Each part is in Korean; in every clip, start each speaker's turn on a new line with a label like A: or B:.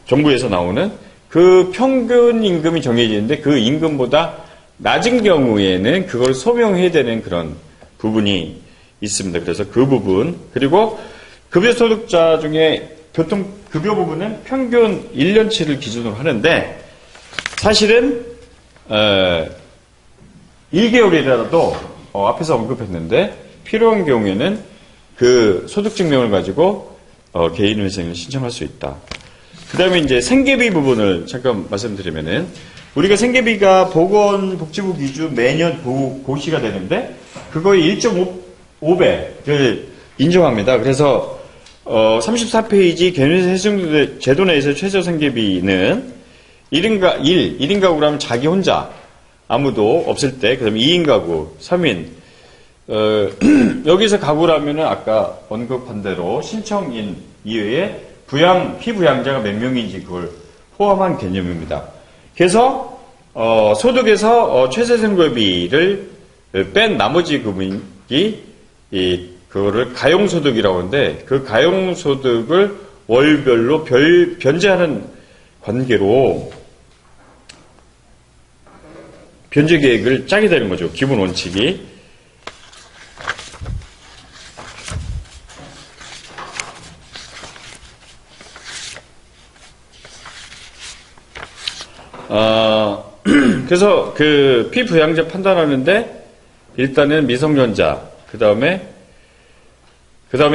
A: 정부에서 나오는 그 평균 임금이 정해지는데 그 임금보다 낮은 경우에는 그걸 소명해야 되는 그런 부분이 있습니다. 그래서 그 부분, 그리고 급여소득자 중에 교통급여 부분은 평균 1년치를 기준으로 하는데 사실은 1개월이라도 앞에서 언급했는데 필요한 경우에는 그 소득증명을 가지고 개인회생을 신청할 수 있다. 그 다음에 이제 생계비 부분을 잠깐 말씀드리면은 우리가 생계비가 보건복지부 기준 매년 고시가 되는데 그거의 1.5배를 인정합니다. 그래서 34페이지 개인회생 제도 내에서 최저 생계비는 1인 가구라면 자기 혼자 아무도 없을 때, 그 다음에 2인 가구, 3인 여기서 가구라면은 아까 언급한 대로 신청인 이외에 피부양자가 몇 명인지 그걸 포함한 개념입니다. 그래서 소득에서 최저생계비를 뺀 나머지 금액이 그거를 가용소득이라고 하는데 그 가용소득을 월별로 변제하는 관계로 변제 계획을 짜게 되는 거죠. 기본 원칙이. 그래서 그 피부양자 판단하는데 일단은 미성년자, 그 다음에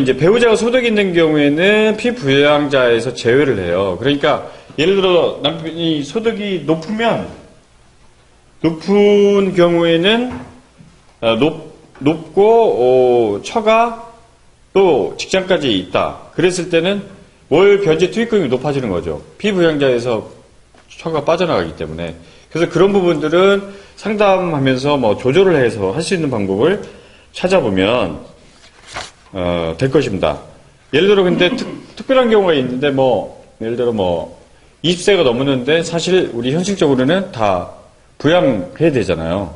A: 이제 배우자가 소득이 있는 경우에는 피부양자에서 제외를 해요. 그러니까 예를 들어 남편이 소득이 높은 경우에는 높고 처가 또 직장까지 있다. 그랬을 때는 월 변제 투입금이 높아지는 거죠. 피부양자에서 처가 빠져나가기 때문에. 그래서 그런 부분들은 상담하면서 뭐 조절을 해서 할 수 있는 방법을 찾아보면 될 것입니다. 예를 들어 근데 특별한 경우가 있는데 예를 들어 20세가 넘었는데 사실 우리 현실적으로는 다 부양해야 되잖아요.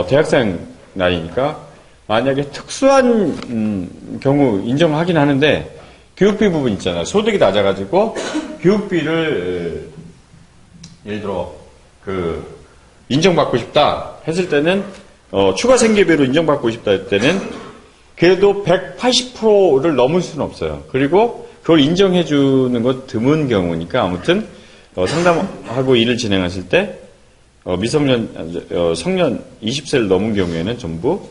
A: 대학생 나이니까 만약에 특수한 경우 인정하긴 하는데 교육비 부분 있잖아요. 소득이 낮아가지고 교육비를 예를 들어 인정받고 싶다 했을 때는 추가 생계비로 인정받고 싶다 했을 때는 그래도 180%를 넘을 수는 없어요. 그리고 그걸 인정해주는 것 드문 경우니까 아무튼 상담하고 일을 진행하실 때 성년 20세를 넘은 경우에는 전부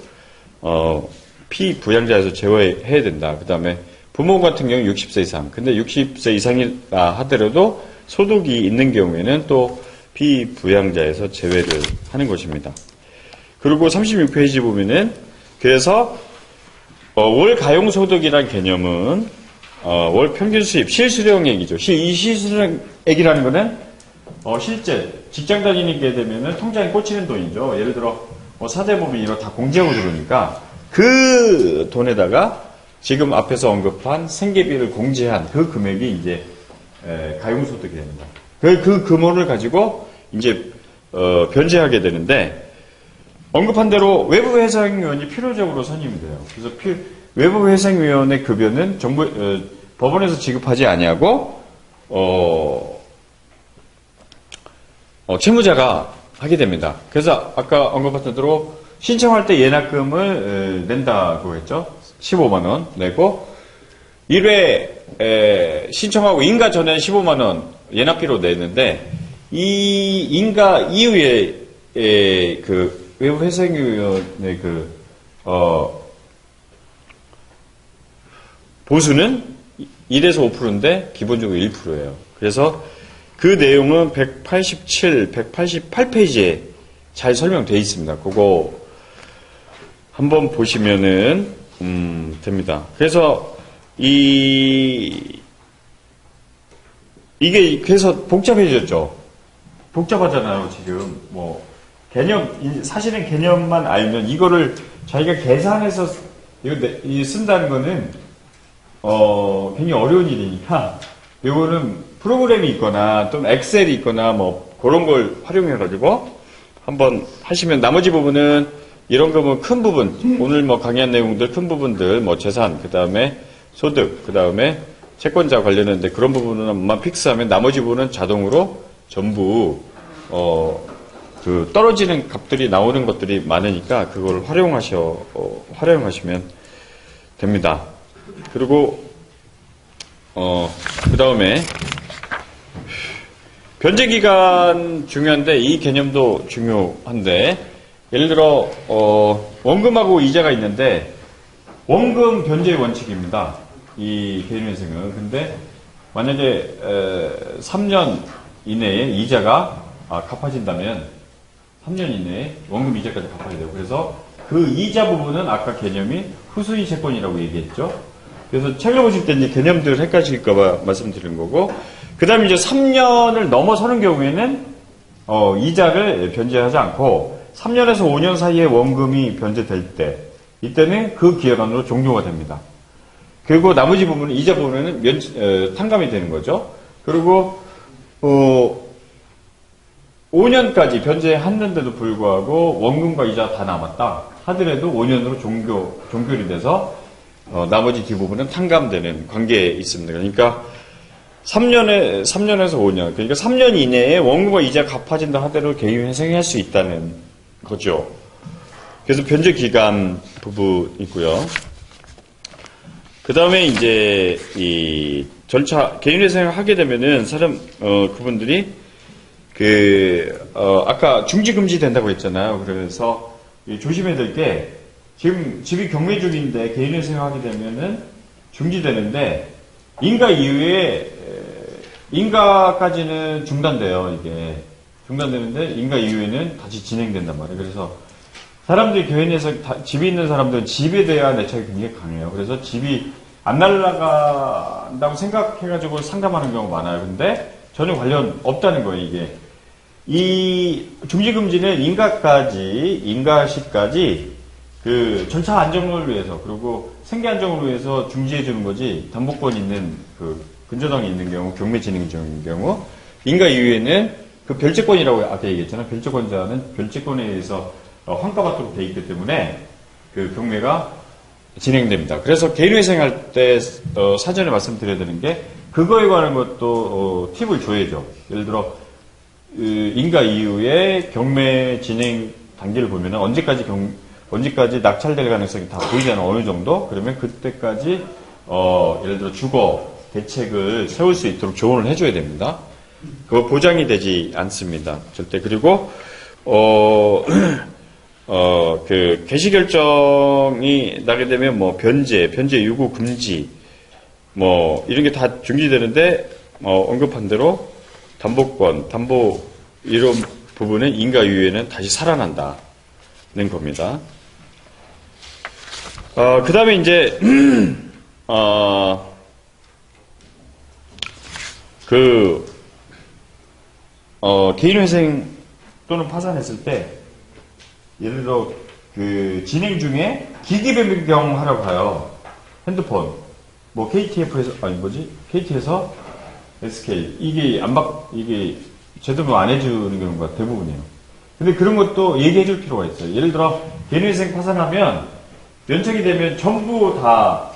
A: 피부양자에서 제외해야 된다. 그 다음에 부모 같은 경우 60세 이상. 근데 60세 이상이라 하더라도 소득이 있는 경우에는 또 피부양자에서 제외를 하는 것입니다. 그리고 36페이지 보면은 그래서 월 가용소득이라는 개념은 월 평균 수입, 실수령액이죠. 이 실수령액이라는 거는 실제 직장 다니게 되면은 통장에 꽂히는 돈이죠. 예를 들어 사대보험 이런 다 공제하고 들어오니까 그 돈에다가 지금 앞에서 언급한 생계비를 공제한 그 금액이 이제 가용소득이 됩니다. 그 금원을 가지고 이제 변제하게 되는데 언급한 대로 외부회생위원이 필요적으로 선임이 돼요. 그래서 외부회생위원의 급여는 법원에서 지급하지 아니하고 채무자가 하게 됩니다. 그래서 아까 언급했던 대로 신청할 때 예납금을 낸다고 했죠. 15만 원 내고 1회 신청하고 인가 전에 15만 원 예납비로 내는데 이 인가 이후에 그 외부회생위원회 보수는 1에서 5%인데 기본적으로 1%예요. 그래서 그 내용은 187, 188페이지에 잘 설명되어 있습니다. 그거 한번 보시면은 됩니다. 그래서 이게 그래서 복잡해졌죠. 복잡하잖아요, 지금. 사실은 개념만 알면 이거를 자기가 계산해서 쓴다는 거는 굉장히 어려운 일이니까 이거는 프로그램이 있거나 또는 엑셀이 있거나 그런 걸 활용해가지고 한번 하시면 나머지 부분은 이런 거면 큰 부분 오늘 강의한 내용들 큰 부분들 재산 그 다음에 소득 그 다음에 채권자 관련했는데 그런 부분만 픽스하면 나머지 부분은 자동으로 전부 그 떨어지는 값들이 나오는 것들이 많으니까 그걸 활용하시면 됩니다. 그리고 그 다음에 변제 기간 중요한데 이 개념도 중요한데 예를 들어 원금하고 이자가 있는데 원금 변제의 원칙입니다. 이 개인회생은. 근데 만약에 3년 이내에 이자가 갚아진다면 3년 이내에 원금 이자까지 갚아야 돼요. 그래서 그 이자 부분은 아까 개념이 후순위 채권이라고 얘기했죠. 그래서 책을 보실 때 이제 개념들 헷갈릴까봐 말씀드린 거고, 그 다음에 이제 3년을 넘어서는 경우에는 이자를 변제하지 않고 3년에서 5년 사이에 원금이 변제될 때, 이때는 그 기간으로 종료가 됩니다. 그리고 나머지 부분은 이자 부분은 탕감이 되는 거죠. 그리고 5년까지 변제했는데도 불구하고 원금과 이자 다 남았다 하더라도 5년으로 종결이 돼서 나머지 뒷부분은 탕감되는 관계에 있습니다. 그러니까 3년에서 5년, 그러니까 3년 이내에 원금과 이자 갚아진다 하더라도 개인회생할 수 있다는 거죠. 그래서 변제 기간 부분이고요. 그 다음에 이제 이 절차 개인회생을 하게 되면은 그분들이 아까 중지금지 된다고 했잖아요. 그래서 조심해야 될 게 지금 집이 경매 중인데 개인회생을 하게 되면은 중지되는데 인가 이후에 인가까지는 중단돼요. 이게 중단되는데 인가 이후에는 다시 진행된단 말이에요. 그래서 사람들이 개인회생 집이 있는 사람들은 집에 대한 애착이 굉장히 강해요. 그래서 집이 안 날아간다고 생각해가지고 상담하는 경우가 많아요. 근데 전혀 관련 없다는 거예요. 이게 이 중지금지는 인가시까지 그 절차 안정을 위해서 그리고 생계 안정을 위해서 중지해 주는 거지, 담보권 있는 근저당이 있는 경우, 경매 진행 중인 경우 인가 이후에는 그 별채권이라고 아까 얘기했잖아요. 별채권자는 별채권에 의해서 환가받도록 돼 있기 때문에 그 경매가 진행됩니다. 그래서 개인회생할 때 사전에 말씀드려야 되는 게 그거에 관한 것도 팁을 줘야죠. 예를 들어 인가 이후에 경매 진행 단계를 보면 언제까지 낙찰될 가능성이 다 보이잖아요. 어느 정도? 그러면 그때까지 예를 들어 주거 대책을 세울 수 있도록 조언을 해줘야 됩니다. 그거 보장이 되지 않습니다. 절대. 그리고 그 개시 결정이 나게 되면 뭐 변제 유고 금지 뭐 이런 게 다 중지되는데 언급한 대로 담보권, 담보 이런 부분은 인가 이후에는 다시 살아난다는 겁니다. 그 다음에 이제 개인회생 또는 파산했을 때 예를 들어 그 진행 중에 기기 변경하라고 해요. 핸드폰 뭐 KT에서 SK 이게 제대로 안 해주는 경우가 대부분이에요. 근데 그런 것도 얘기해 줄 필요가 있어요. 예를 들어 개인회생 파산하면 면책이 되면 전부 다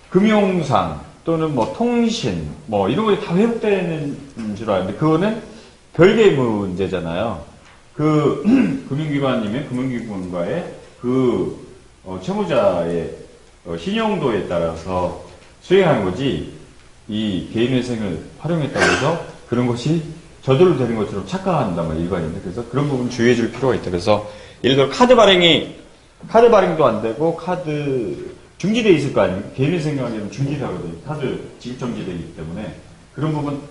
A: 금융상 또는 뭐 통신 뭐 이런 것이 다 회복되는 줄 알았는데 그거는 별개의 문제잖아요. 그 금융기관이면 금융기관과의 채무자의 신용도에 따라서 수행하는 거지, 이 개인회생을 활용했다고 해서 그런 것이 저절로 되는 것처럼 착각한단 말이에요, 일반인들. 그래서 그런 부분 주의해 줄 필요가 있다. 그래서 예를 들어 카드 발행도 안 되고 중지돼 있을 거 아니에요. 개인회생 경우에는 중지하거든요. 카드 지급 정지되기 때문에 그런 부분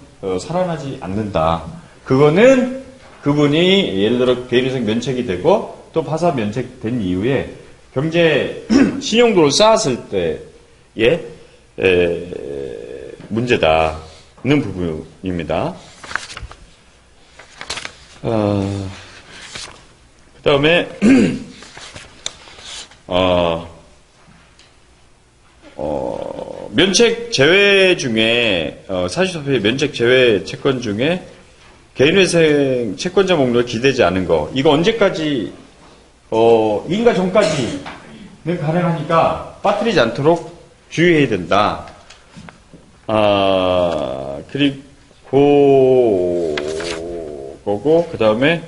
A: 살아나지 않는다. 그거는 그분이 예를 들어 개인회생 면책이 되고 또 파산 면책된 이후에 경제 신용도를 쌓았을 때의 문제다는 부분입니다. 그 다음에 면책 제외 중에 사실상 면책 제외 채권 중에 개인회생 채권자 목록에 기대지 않은 거, 이거 언제까지 인가 전까지는 가능하니까 빠뜨리지 않도록 주의해야 된다. 그리고 거고 그 다음에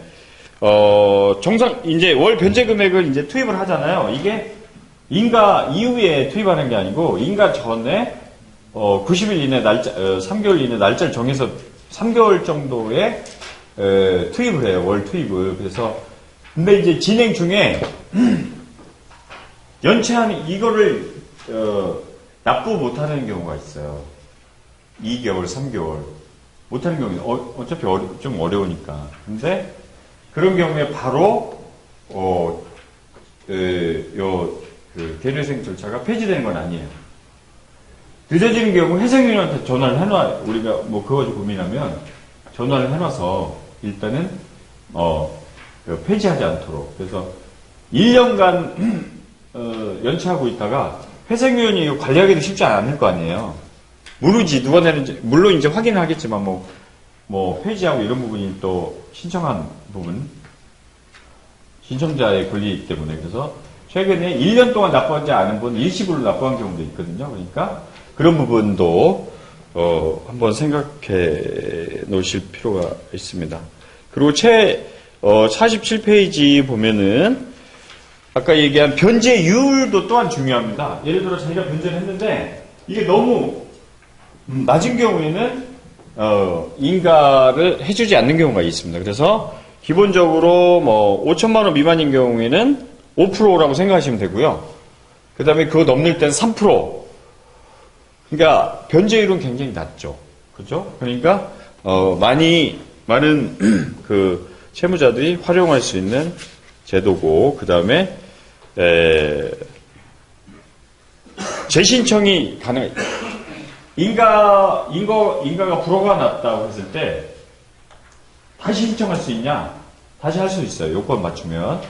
A: 정상 이제 월 변제 금액을 이제 투입을 하잖아요. 이게 인가 이후에 투입하는 게 아니고 인가 전에 90일 이내 날짜 3개월 이내 날짜를 정해서 3개월 정도에 투입을 해요. 월 투입을. 그래서 근데 이제 진행 중에 연체하는 이거를 납부 못하는 경우가 있어요. 2개월, 3개월 못하는 경우는 어차피 좀 어려우니까. 근데 그런 경우에 바로 대뇌생 절차가 폐지되는 건 아니에요. 늦어지는 경우 회생위원한테 전화를 해놔. 우리가 뭐 그거 가지고 고민하면 전화를 해놔서 일단은 폐지하지 않도록. 그래서 1년간 연체하고 있다가 회생위원이 관리하기도 쉽지 않을 거 아니에요. 모르지 누가 내는지. 물론 이제 확인을 하겠지만 뭐 폐지하고 이런 부분이 또 신청한 부분, 신청자의 권리이기 때문에. 그래서 최근에 1년 동안 납부하지 않은 분 일시불로 납부한 경우도 있거든요. 그러니까 그런 부분도 한번 생각해 놓으실 필요가 있습니다. 그리고 47페이지 보면은 아까 얘기한 변제율도 또한 중요합니다. 예를 들어 자기가 변제를 했는데 이게 너무 낮은 경우에는 인가를 해주지 않는 경우가 있습니다. 그래서 기본적으로 뭐 5천만 원 미만인 경우에는 5%라고 생각하시면 되고요. 그 다음에 그거 넘는 때는 3%. 그러니까 변제율은 굉장히 낮죠. 그죠? 그러니까 많은 그 채무자들이 활용할 수 있는 제도고, 그 다음에 재신청이 가능해. 인가가 불허가 났다고 했을 때 다시 신청할 수 있냐? 다시 할 수 있어요. 요건 맞추면.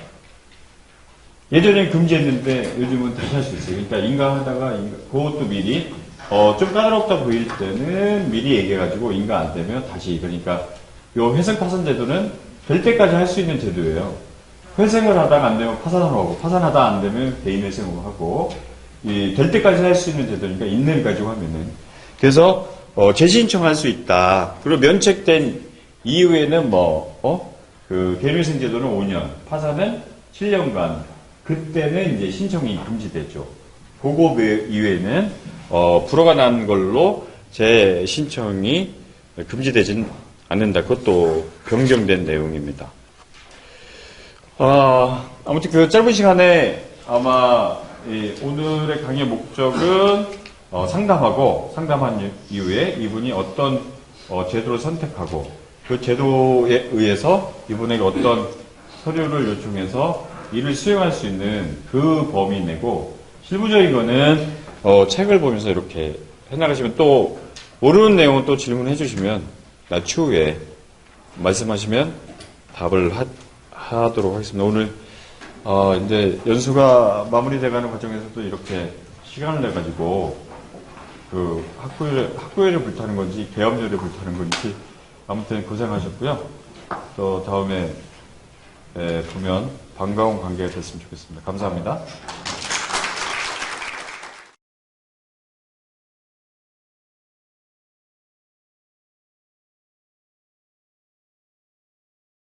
A: 예전엔 금지했는데 요즘은 다시 할 수 있어요. 그러니까 인가하다가 그것도 미리 좀 까다롭다 보일 때는 미리 얘기해가지고 인가 안 되면 다시. 그러니까 요 회생 파산 제도는 될 때까지 할 수 있는 제도예요. 회생을 하다가 안 되면 파산으로 하고, 파산하다 안 되면 개인 회생으로 하고, 될 때까지 할 수 있는 제도니까 인내를 가지고 하면은. 그래서 재신청할 수 있다. 그리고 면책된 이후에는 개인 회생 제도는 5년, 파산은 7년간. 그때는 이제 신청이 금지되죠. 그거 이후에는 불허가 난 걸로 재신청이 금지되진 않는다. 그것도 변경된 내용입니다. 아무튼 그 짧은 시간에 아마 오늘의 강의 목적은 상담한 이후에 이분이 어떤 제도를 선택하고 그 제도에 의해서 이분에게 어떤 서류를 요청해서 일을 수행할 수 있는 그 범위 내고, 실무적인 거는 책을 보면서 이렇게 해나가시면, 또 모르는 내용은 또 질문해 주시면 나 추후에 말씀하시면 답을 하도록 하겠습니다. 오늘 이제 연수가 마무리돼가는 과정에서도 이렇게 시간을 내가지고 그 학구열에 불타는 건지 계엄열에 불타는 건지 아무튼 고생하셨고요. 또 다음에 보면 반가운 관계가 됐으면 좋겠습니다. 감사합니다.